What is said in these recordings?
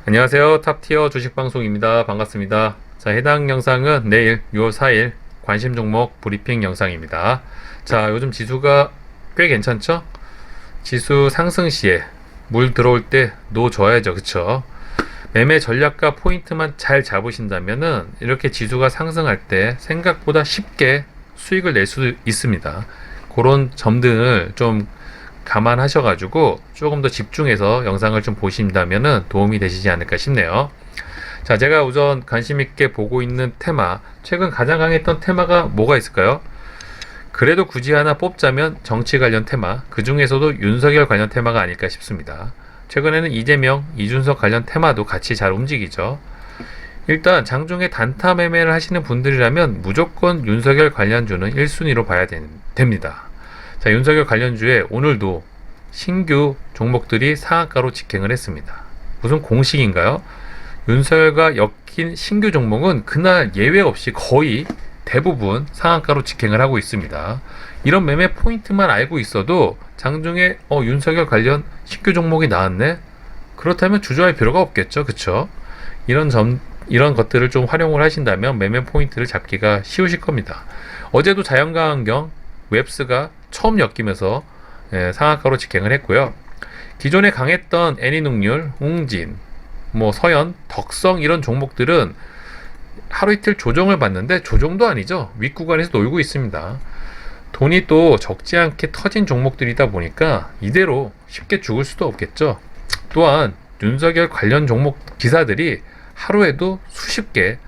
안녕하세요. 탑티어 주식방송입니다. 반갑습니다. 자, 해당 영상은 내일 6월 4일 관심 종목 브리핑 영상입니다. 자, 요즘 지수가 꽤 괜찮죠? 지수 상승 시에 물 들어올 때 노 줘야죠. 그쵸? 매매 전략과 포인트만 잘 잡으신다면은 이렇게 지수가 상승할 때 생각보다 쉽게 수익을 낼 수 있습니다. 그런 점들을 좀 감안하셔가지고 조금 더 집중해서 영상을 좀 보신다면은 도움이 되시지 않을까 싶네요. 자, 제가 우선 관심 있게 보고 있는 테마, 최근 가장 강했던 테마가 뭐가 있을까요? 그래도 굳이 하나 뽑자면 정치 관련 테마, 그 중에서도 윤석열 관련 테마가 아닐까 싶습니다. 최근에는 이재명, 이준석 관련 테마도 같이 잘 움직이죠. 일단 장중에 단타 매매를 하시는 분들이라면 무조건 윤석열 관련주는 1순위로 봐야 됩니다. 자, 윤석열 관련주에 오늘도 신규 종목들이 상한가로 직행을 했습니다. 무슨 공식인가요? 윤석열과 엮인 신규 종목은 그날 예외 없이 거의 대부분 상한가로 직행을 하고 있습니다. 이런 매매 포인트만 알고 있어도 장중에 윤석열 관련 신규 종목이 나왔네? 그렇다면 주저할 필요가 없겠죠. 그쵸? 이런 것들을 좀 활용을 하신다면 매매 포인트를 잡기가 쉬우실 겁니다. 어제도 자연강환경 웹스가 처음 엮이면서 상한가로 직행을 했고요. 기존에 강했던 애니눅률, 웅진, 서현, 덕성 이런 종목들은 하루 이틀 조정을 받는데 조정도 아니죠. 윗구간에서 놀고 있습니다. 돈이 또 적지 않게 터진 종목들이다 보니까 이대로 쉽게 죽을 수도 없겠죠. 또한 윤석열 관련 종목 기사들이 하루에도 수십 개,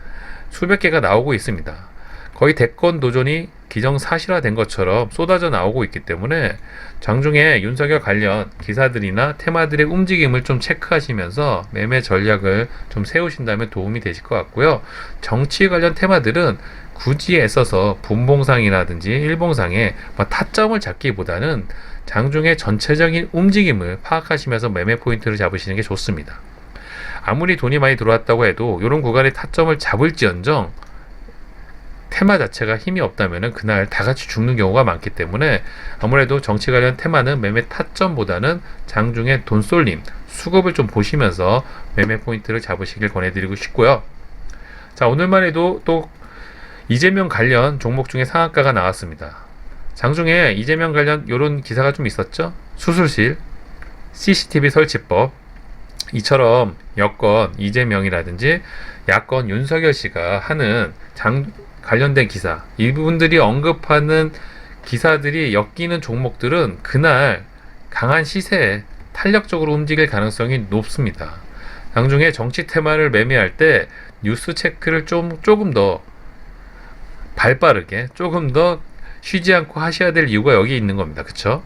수백 개가 나오고 있습니다. 거의 대권 도전이 기정사실화된 것처럼 쏟아져 나오고 있기 때문에 장중에 윤석열 관련 기사들이나 테마들의 움직임을 좀 체크하시면서 매매 전략을 좀 세우신다면 도움이 되실 것 같고요. 정치 관련 테마들은 굳이 애써서 분봉상이라든지 일봉상에 타점을 잡기보다는 장중에 전체적인 움직임을 파악하시면서 매매 포인트를 잡으시는 게 좋습니다. 아무리 돈이 많이 들어왔다고 해도 이런 구간에 타점을 잡을지언정 테마 자체가 힘이 없다면 그날 다 같이 죽는 경우가 많기 때문에 아무래도 정치 관련 테마는 매매 타점보다는 장중에 돈 쏠림, 수급을 좀 보시면서 매매 포인트를 잡으시길 권해드리고 싶고요. 자, 오늘만 해도 또 이재명 관련 종목 중에 상한가가 나왔습니다. 장중에 이재명 관련 이런 기사가 좀 있었죠. 수술실, CCTV 설치법, 이처럼 여권 이재명이라든지 야권 윤석열 씨가 하는 관련된 기사, 이분들이 언급하는 기사들이 엮이는 종목들은 그날 강한 시세에 탄력적으로 움직일 가능성이 높습니다. 장중에 정치 테마를 매매할 때 뉴스 체크를 조금 더 발빠르게, 조금 더 쉬지 않고 하셔야 될 이유가 여기 있는 겁니다. 그쵸?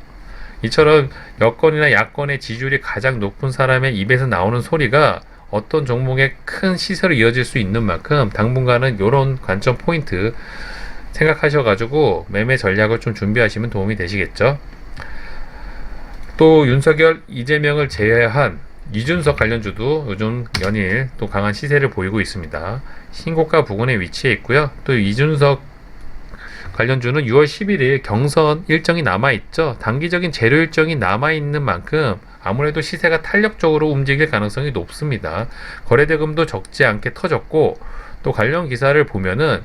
이처럼 여권이나 야권의 지지율이 가장 높은 사람의 입에서 나오는 소리가 어떤 종목의 큰 시세로 이어질 수 있는 만큼 당분간은 이런 관점 포인트 생각하셔가지고 매매 전략을 좀 준비하시면 도움이 되시겠죠. 또 윤석열, 이재명을 제외한 이준석 관련주도 요즘 연일 또 강한 시세를 보이고 있습니다. 신고가 부근에 위치해 있고요. 또 이준석 관련주는 6월 11일 경선 일정이 남아있죠. 단기적인 재료 일정이 남아있는 만큼 아무래도 시세가 탄력적으로 움직일 가능성이 높습니다. 거래대금도 적지 않게 터졌고 또 관련 기사를 보면은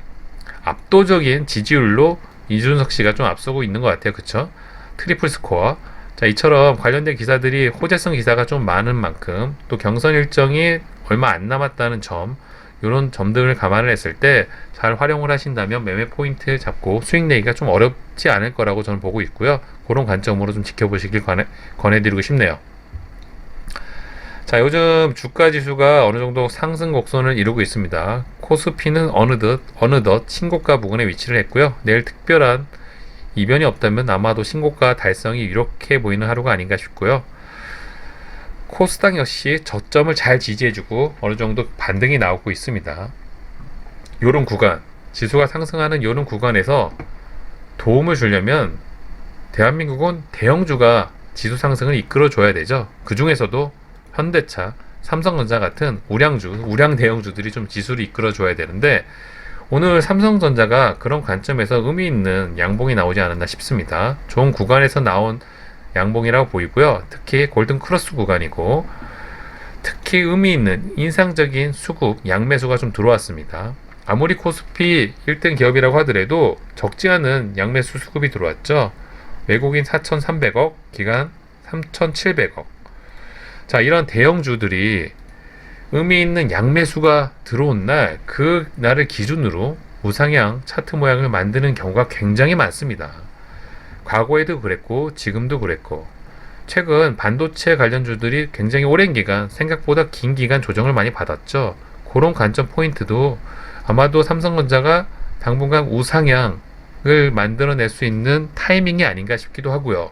압도적인 지지율로 이준석 씨가 좀 앞서고 있는 것 같아요. 그쵸? 트리플 스코어. 자, 이처럼 관련된 기사들이 호재성 기사가 좀 많은 만큼 또 경선 일정이 얼마 안 남았다는 점, 이런 점들을 감안을 했을 때 잘 활용을 하신다면 매매 포인트 잡고 수익 내기가 좀 어렵지 않을 거라고 저는 보고 있고요. 그런 관점으로 좀 지켜보시길 권해드리고 싶네요. 자, 요즘 주가 지수가 어느 정도 상승 곡선을 이루고 있습니다. 코스피는 어느덧 신고가 부근에 위치를 했고요. 내일 특별한 이변이 없다면 아마도 신고가 달성이 이렇게 보이는 하루가 아닌가 싶고요. 코스닥 역시 저점을 잘 지지해주고 어느 정도 반등이 나오고 있습니다. 요런 구간, 지수가 상승하는 요런 구간에서 도움을 주려면 대한민국은 대형주가 지수 상승을 이끌어줘야 되죠. 그 중에서도 현대차, 삼성전자 같은 우량 대형주들이 좀 지수를 이끌어줘야 되는데 오늘 삼성전자가 그런 관점에서 의미 있는 양봉이 나오지 않았나 싶습니다. 좋은 구간에서 나온 양봉이라고 보이고요. 특히 골든 크로스 구간이고 특히 의미 있는 인상적인 수급 양매수가 좀 들어왔습니다. 아무리 코스피 1등 기업이라고 하더라도 적지 않은 양매수 수급이 들어왔죠. 외국인 4,300억, 기관 3,700억. 자, 이런 대형주들이 의미 있는 양매수가 들어온 날, 그 날을 기준으로 우상향 차트 모양을 만드는 경우가 굉장히 많습니다. 과거에도 그랬고 지금도 그랬고, 최근 반도체 관련주들이 굉장히 오랜 기간, 생각보다 긴 기간 조정을 많이 받았죠. 그런 관점 포인트도 아마도 삼성전자가 당분간 우상향을 만들어낼 수 있는 타이밍이 아닌가 싶기도 하고요.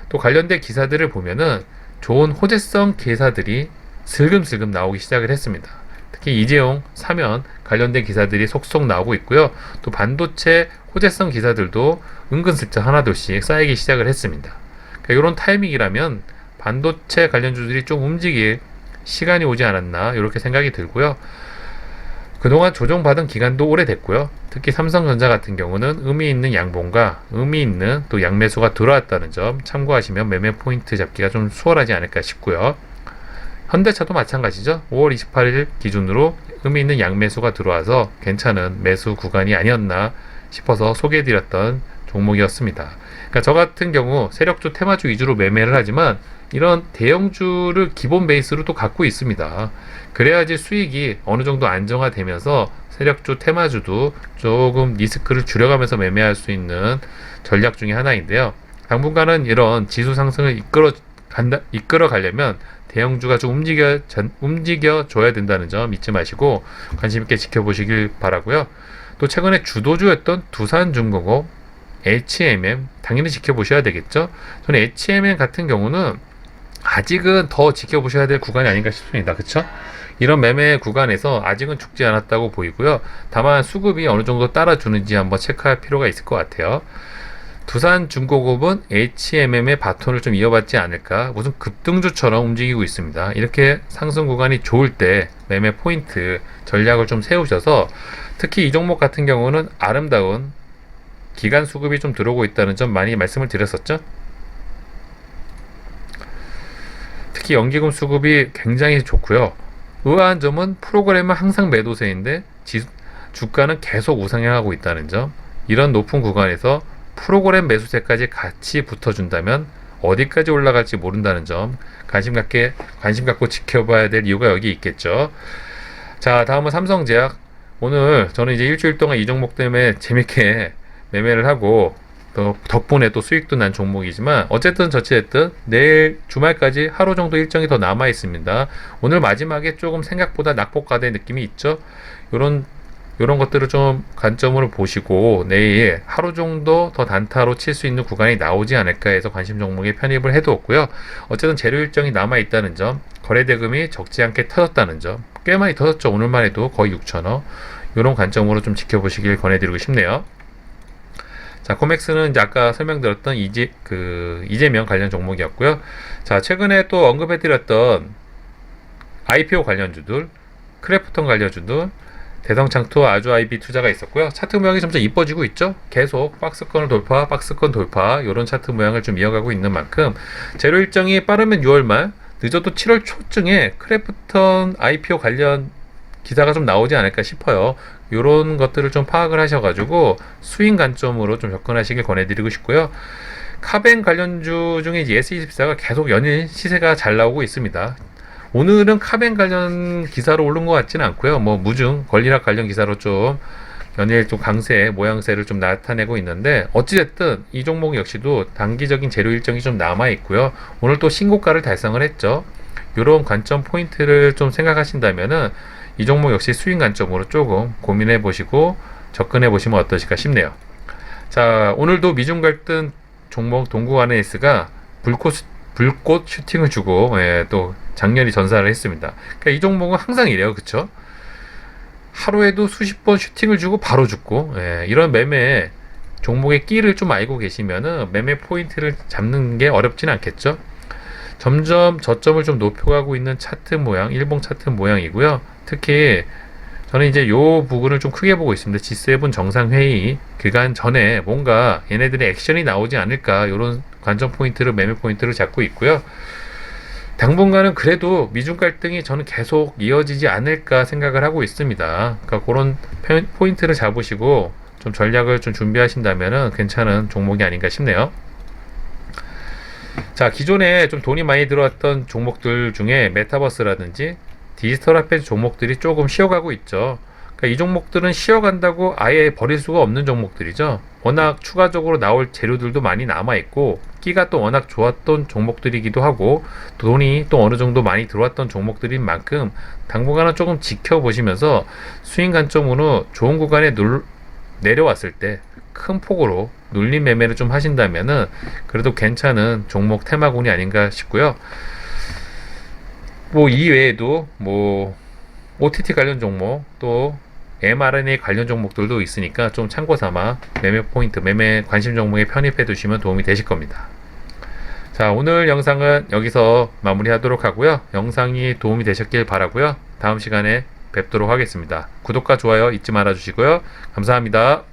또 관련된 기사들을 보면은 좋은 호재성 기사들이 슬금슬금 나오기 시작을 했습니다. 특히 이재용 사면 관련된 기사들이 속속 나오고 있고요. 또 반도체 호재성 기사들도 은근슬쩍 하나둘씩 쌓이기 시작을 했습니다. 그러니까 이런 타이밍이라면 반도체 관련주들이 좀 움직일 시간이 오지 않았나 이렇게 생각이 들고요. 그동안 조정받은 기간도 오래됐고요. 특히 삼성전자 같은 경우는 의미 있는 양봉과 의미 있는 또 양매수가 들어왔다는 점 참고하시면 매매 포인트 잡기가 좀 수월하지 않을까 싶고요. 현대차도 마찬가지죠. 5월 28일 기준으로 의미 있는 양매수가 들어와서 괜찮은 매수 구간이 아니었나 싶어서 소개해드렸던 종목이었습니다. 그러니까 저 같은 경우 세력주, 테마주 위주로 매매를 하지만 이런 대형주를 기본 베이스로 또 갖고 있습니다. 그래야지 수익이 어느 정도 안정화되면서 세력주, 테마주도 조금 리스크를 줄여가면서 매매할 수 있는 전략 중에 하나인데요. 당분간은 이런 지수 상승을 이끌어 가려면 대형주가 좀 움직여 줘야 된다는 점 잊지 마시고 관심 있게 지켜보시길 바라고요. 또 최근에 주도주였던 두산중공업, HMM 당연히 지켜보셔야 되겠죠. 저는 HMM 같은 경우는 아직은 더 지켜보셔야 될 구간이 아닌가 싶습니다. 그쵸? 이런 매매 구간에서 아직은 죽지 않았다고 보이고요. 다만 수급이 어느 정도 따라주는지 한번 체크할 필요가 있을 것 같아요. 두산중공업은 HMM의 바톤을 좀 이어받지 않을까, 무슨 급등주처럼 움직이고 있습니다. 이렇게 상승 구간이 좋을 때 매매 포인트 전략을 좀 세우셔서, 특히 이 종목 같은 경우는 아름다운 기간 수급이 좀 들어오고 있다는 점 많이 말씀을 드렸었죠. 특히 연기금 수급이 굉장히 좋고요. 의아한 점은 프로그램은 항상 매도세인데 주가는 계속 우상향하고 있다는 점. 이런 높은 구간에서 프로그램 매수세까지 같이 붙어준다면 어디까지 올라갈지 모른다는 점 관심 갖고 지켜봐야 될 이유가 여기 있겠죠. 자, 다음은 삼성제약. 오늘 저는 이제 일주일 동안 이 종목 때문에 재밌게 매매를 하고 또 덕분에 또 수익도 난 종목이지만 어쨌든 저찌됐든 내일 주말까지 하루 정도 일정이 더 남아 있습니다. 오늘 마지막에 조금 생각보다 낙폭과대 느낌이 있죠. 요런 것들을 좀 관점으로 보시고 내일 하루 정도 더 단타로 칠 수 있는 구간이 나오지 않을까 해서 관심 종목에 편입을 해두었고요. 어쨌든 재료 일정이 남아 있다는 점, 거래대금이 적지 않게 터졌다는 점, 꽤 많이 터졌죠. 오늘만 해도 거의 6천억. 요런 관점으로 좀 지켜보시길 권해드리고 싶네요. 자, 코맥스는 이제 아까 설명드렸던 이재명 관련 종목이었고요. 자, 최근에 또 언급해드렸던 IPO 관련주들, 크래프톤 관련주들, 대성창투, 아주아이비 투자가 있었고요. 차트 모양이 점점 이뻐지고 있죠. 계속 박스권 돌파 이런 차트 모양을 좀 이어가고 있는 만큼 재료 일정이 빠르면 6월 말, 늦어도 7월 초쯤에 크래프톤 IPO 관련 기사가 좀 나오지 않을까 싶어요. 이런 것들을 좀 파악을 하셔가지고 수익 관점으로 좀 접근하시길 권해드리고 싶고요. 카뱅 관련주 중에 S24가 계속 연일 시세가 잘 나오고 있습니다. 오늘은 카뱅 관련 기사로 오른 것 같지는 않고요. 뭐 무증 권리락 관련 기사로 좀 연일 좀 강세 모양새를 좀 나타내고 있는데, 어찌됐든 이 종목 역시도 단기적인 재료 일정이 좀 남아 있고요. 오늘 또 신고가를 달성을 했죠. 이런 관점 포인트를 좀 생각하신다면은 이 종목 역시 수익 관점으로 조금 고민해 보시고 접근해 보시면 어떠실까 싶네요. 자, 오늘도 미중 갈등 종목 동구아네이스가 불꽃 슈팅을 주고 또 장렬히 전사를 했습니다. 그러니까 이 종목은 항상 이래요. 그쵸? 하루에도 수십 번 슈팅을 주고 바로 죽고, 이런 매매 종목의 끼를 좀 알고 계시면은 매매 포인트를 잡는 게 어렵진 않겠죠. 점점 저점을 좀 높여가고 있는 차트 모양, 일봉 차트 모양이고요. 특히 저는 이제 요 부분을 좀 크게 보고 있습니다. G7 정상회의 기간 전에 뭔가 얘네들의 액션이 나오지 않을까, 이런 관점 포인트를, 매매 포인트를 잡고 있고요. 당분간은 그래도 미중 갈등이 저는 계속 이어지지 않을까 생각을 하고 있습니다. 그러니까 그런 포인트를 잡으시고 좀 전략을 좀 준비하신다면은 괜찮은 종목이 아닌가 싶네요. 자, 기존에 좀 돈이 많이 들어왔던 종목들 중에 메타버스라든지 디지털 화폐 종목들이 조금 쉬어가고 있죠. 그러니까 이 종목들은 쉬어간다고 아예 버릴 수가 없는 종목들이죠. 워낙 추가적으로 나올 재료들도 많이 남아있고 끼가 또 워낙 좋았던 종목들이기도 하고 돈이 또 어느 정도 많이 들어왔던 종목들인 만큼 당분간은 조금 지켜보시면서 수익 관점으로 좋은 구간에 내려왔을 때 큰 폭으로 눌림 매매를 좀 하신다면은 그래도 괜찮은 종목 테마군이 아닌가 싶고요. 뭐 이외에도 뭐 OTT 관련 종목 또 mRNA 관련 종목들도 있으니까 좀 참고 삼아 매매 포인트, 매매 관심 종목에 편입해 두시면 도움이 되실 겁니다. 자, 오늘 영상은 여기서 마무리하도록 하고요. 영상이 도움이 되셨길 바라고요. 다음 시간에 뵙도록 하겠습니다. 구독과 좋아요 잊지 말아 주시고요. 감사합니다.